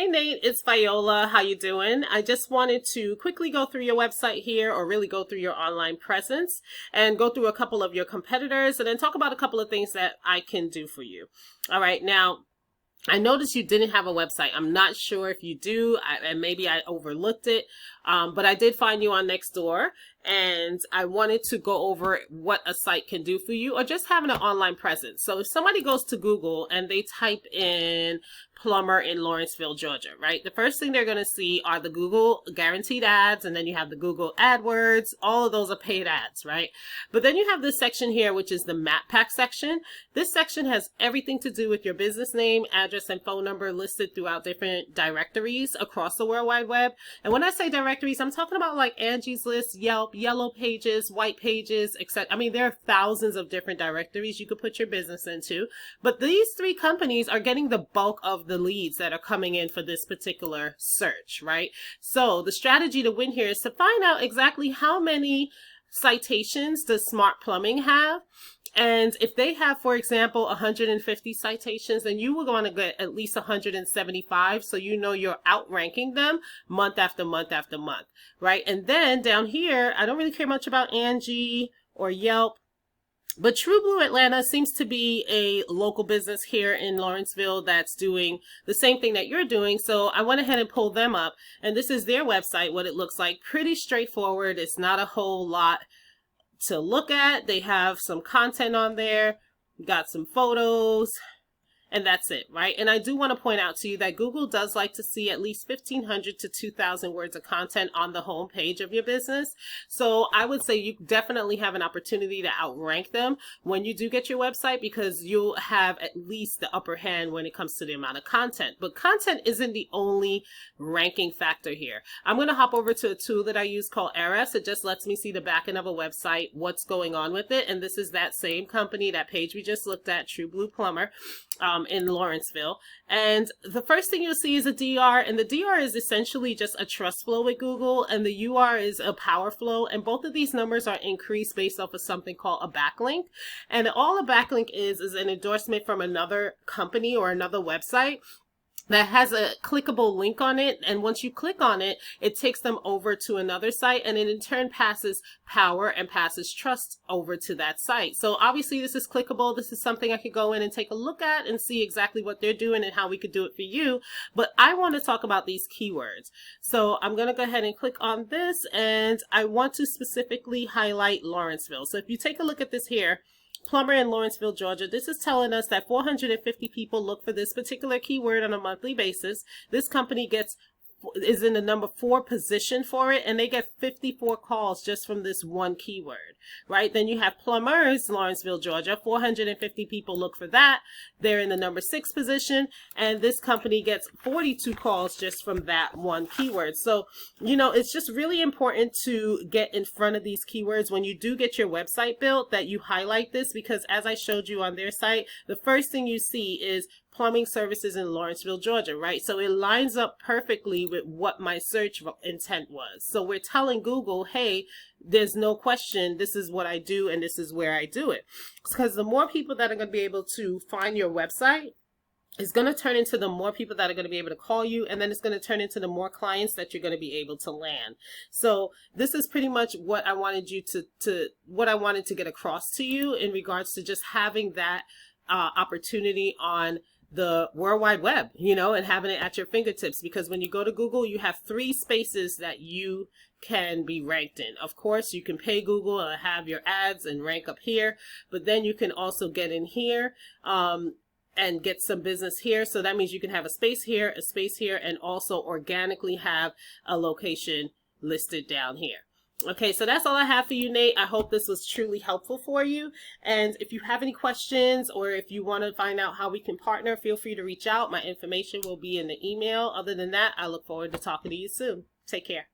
Hey Nate, it's Viola. How you doing? I just wanted to quickly go through your website here, or really go through your online presence and go through a couple of your competitors and then talk about a couple of things that I can do for you. All right, now I noticed you didn't have a website. I'm not sure if you do, and maybe I overlooked it, but I did find you on Nextdoor, and I wanted to go over what a site can do for you, or just having an online presence. So if somebody goes to Google and they type in plumber in Lawrenceville, Georgia, right? The first thing they're going to see are the Google guaranteed ads, and then you have the Google AdWords. All of those are paid ads, right? But then you have this section here, which is the map pack section. This section has everything to do with your business name, address, and phone number listed throughout different directories across the World Wide Web. And when I say directories, I'm talking about like Angie's List, Yelp, Yellow Pages, White Pages, etc. I mean, there are thousands of different directories you could put your business into, but these three companies are getting the bulk of the leads that are coming in for this particular search, right? So the strategy to win here is to find out exactly how many citations does Smart Plumbing have. And if they have, for example, 150 citations, then you will want to get at least 175, so you know you're outranking them month after month after month, right? And then down here, I don't really care much about Angie or Yelp, but True Blue Atlanta seems to be a local business here in Lawrenceville that's doing the same thing that you're doing. So I went ahead and pulled them up, and this is their website, what it looks like. Pretty straightforward. It's not a whole lot to look at. They have some content on there, got some photos, and that's it, right? And I do want to point out to you that Google does like to see at least 1,500 to 2,000 words of content on the home page of your business. So I would say you definitely have an opportunity to outrank them when you do get your website, because you'll have at least the upper hand when it comes to the amount of content. But content isn't the only ranking factor here. I'm going to hop over to a tool that I use called Ahrefs. It just lets me see the back end of a website, what's going on with it. And this is that same company, that page we just looked at, True Blue Plumber, in Lawrenceville. And the first thing you'll see is a DR, and the DR is essentially just a trust flow with Google, and the UR is a power flow, and both of these numbers are increased based off of something called a backlink. And all a backlink is an endorsement from another company or another website that has a clickable link on it, and once you click on it, it takes them over to another site, and it in turn passes power and passes trust over to that site. So obviously this is clickable. This is something I could go in and take a look at and see exactly what they're doing and how we could do it for you. But I want to talk about these keywords. So I'm going to go ahead and click on this, and I want to specifically highlight Lawrenceville. So if you take a look at this here, plumber in Lawrenceville, Georgia, this is telling us that 450 people look for this particular keyword on a monthly basis. This company is in the number 4 position for it, and they get 54 calls just from this one keyword, right? Then you have plumbers, Lawrenceville, Georgia, 450 people look for that. They're in the number 6 position, and this company gets 42 calls just from that one keyword. So, you know, it's just really important to get in front of these keywords when you do get your website built, that you highlight this, because as I showed you on their site, the first thing you see is plumbing services in Lawrenceville, Georgia, right? So it lines up perfectly with what my search intent was. So we're telling Google, hey, there's no question, this is what I do and this is where I do it. Because the more people that are going to be able to find your website is going to turn into the more people that are going to be able to call you, and then it's going to turn into the more clients that you're going to be able to land. So this is pretty much what I wanted you what I wanted to get across to you in regards to just having that opportunity on the World Wide Web, you know, and having it at your fingertips. Because when you go to Google, you have 3 spaces that you can be ranked in. Of course, you can pay Google and have your ads and rank up here, but then you can also get in here and get some business here. So that means you can have a space here, and also organically have a location listed down here. Okay, so that's all I have for you, Nate. I hope this was truly helpful for you. And if you have any questions, or if you want to find out how we can partner, feel free to reach out. My information will be in the email. Other than that, I look forward to talking to you soon. Take care.